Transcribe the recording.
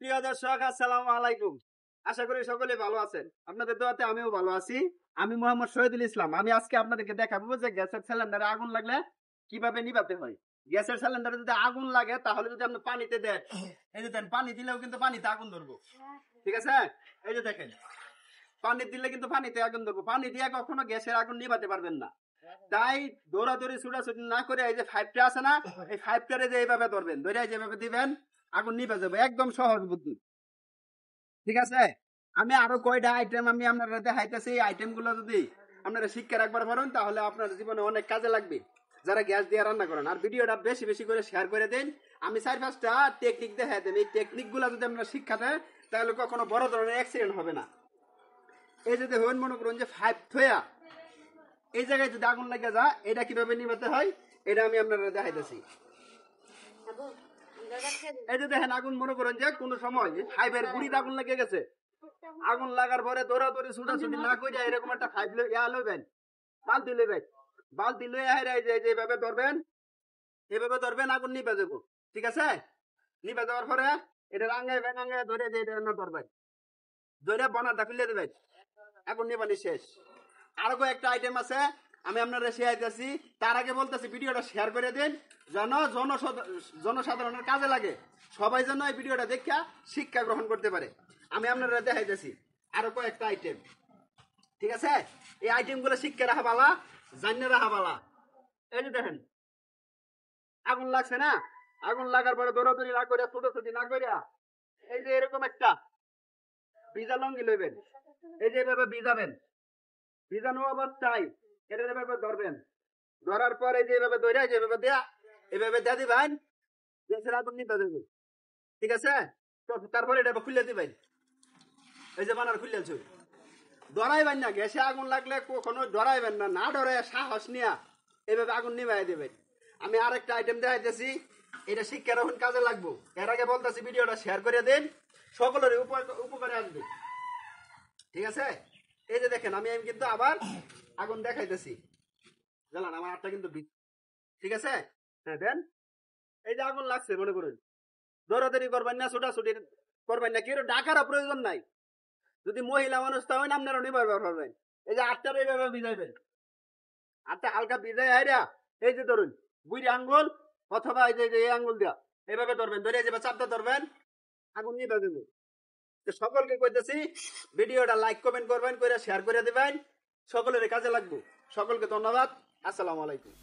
প্রিয় দর্শক, আসসালামু আলাইকুম। আশা করি সকলে ভালো আছেন। আপনাদের দোয়াতে আমিও ভালো আছি। আমি মোহাম্মদ শহীদুল ইসলাম। আমি আজকে আপনাদেরকে দেখাবো যে গ্যাসের সিলিন্ডারে আগুন লাগলে কিভাবে নিভাতে হয়। গ্যাসের সিলিন্ডারে যদি আগুন লাগে তাহলে যদি আপনি পানিতে দেন, এই যে দেন, পানি দিলেও কিন্তু পানিতে আগুন ধরবো। ঠিক আছে? এই যে দেখেন, পানি দিলে কিন্তু পানিতে আগুন ধরবো। পানি দিয়ে কখনো গ্যাসের আগুন নিভাতে পারবেন না। তাই দৌড়াদৌড়ি ছুটাছুটি না করে এই যে ফাইভটা আছে না, এই ফাইভটারে যে এইভাবে ধরবেন, ধরে যেভাবে দিবেন আগুন নিভে যাবে। একদম সহজ বুদ্ধি। ঠিক আছে? আমি আরো কয়টা আইটেম আমি আপনারা দেখাইতেছি। এই আইটেম গুলো যদি আপনারা শিক্ষা রাখবার পারেন তাহলে আপনার জীবনে অনেক কাজে লাগবে, যারা গ্যাস দিয়ে রান্না করেন। আর ভিডিওটা বেশি বেশি করে শেয়ার করে দেন। আমি 4-5টা টেকনিক দেখাই দেন। এই টেকনিক গুলা যদি আপনারা শিক্ষা দেন তাহলে কখনো বড় ধরনের অ্যাক্সিডেন্ট হবে না। এই যে দেখুন, মনে করুন যে ফাইভ থয়া এই জায়গায় যদি আগুন লেগে যায়, এটা কিভাবে নিভাতে হয় এটা আমি আপনারা দেখাইতেছি। এই যে দেখেন, আগুন মনে করেন যে কোন সময় ফাইভের গুড়িতে আগুন লেগে গেছে। আগুন লাগার পরে দৌড়াদৌড়ি ছুটাছুটি না করে এরকম একটা ফাইভ লইবেন, বালতি লইবেন। বালতি লইয়া যেভাবে ধরবেন, এভাবে ধরবেন, আগুন নিভে যাবো। ঠিক আছে? নিভে যাওয়ার পরে এটা রাঙায় ধরে যে এটা ধরবেন, ধরে বনাটা খুলে দেবেন, আগুন নিবানি শেষ। আরো একটা আইটেম আছে, আমি আপনারা শেয়ার করছি। তার আগে বলতেছি ভিডিওটা শেয়ার করে দিন, যেন জনসাধারণের কাজে লাগে। সবাই যেন এই ভিডিওটা দেখা শিক্ষা গ্রহণ করতে পারে। আমি আপনারা দেখাইতেছি আরো কয়েকটা আইটেম। ঠিক আছে? এই আইটেম গুলো শিক্ষা রাখা বালা, জানিয়ে রাখা বালা। এই যে দেখেন, আগুন লাগছে না, আগুন লাগার পরে দৌড়াদৌড়ি না করে, ছোটাছুটি না করিয়া, এই যে এরকম একটা ভিজা লঙ্গি লইবেন। এই যে এভাবে ভিজাবেন, ভিজানো অবস্থায় এটা এভাবে ধরবেন। ধরার পরে যে এভাবে ধরে যেভাবে দেয়া, এভাবে দেয়া দিবেন, গ্যাসের আগুন নিতে দেবে। ঠিক আছে? তো তারপরে এটা খুলে দিবেন। এই যে বানার খুলেছে, ডরাইবেন না। গ্যাসে আগুন লাগলে কখনো ডরাইবেন না, না ডরে সাহস নিয়া এভাবে আগুন নিভাই দেবেন। আমি আরেকটা আইটেম দেখাইতেছি, এটা শিক্ষার এখন কাজে লাগবো। এর আগে বলতেছি ভিডিওটা শেয়ার করে দেন, সকলের উপকারে আসবে। ঠিক আছে? এই যে দেখেন, আমি কিন্তু আবার আগুন দেখাইতেছি। জানান আমার হাতটা কিন্তু ঠিক আছে? হ্যাঁ দেন। এই যে আগুন লাগছে, মনে করুন দৌড়াদৌড়ি করবেন না, ছোটাছুটি করবেন না, কেউ ডাকারও প্রয়োজন নাই। যদি মহিলা মানুষ তা হয় না, আপনারা নিবার পারবেন। এই যে আটটার এইভাবে ভিজাইবেন, আটটা হালকা ভিজাই হাইরা, এই যে ধরুন বুড়ি আঙ্গুল অথবা এই যে এই আঙ্গুল দিয়া এইভাবে ধরবেন, ধরে যে চাপটা ধরবেন, আগুন নিয়ে দেবেন। সকলকে কইতেছি ভিডিওটা লাইক কমেন্ট করবেন, করে শেয়ার করে দিবেন, সকলের কাজে লাগবে। সকলকে ধন্যবাদ। আসসালামু আলাইকুম।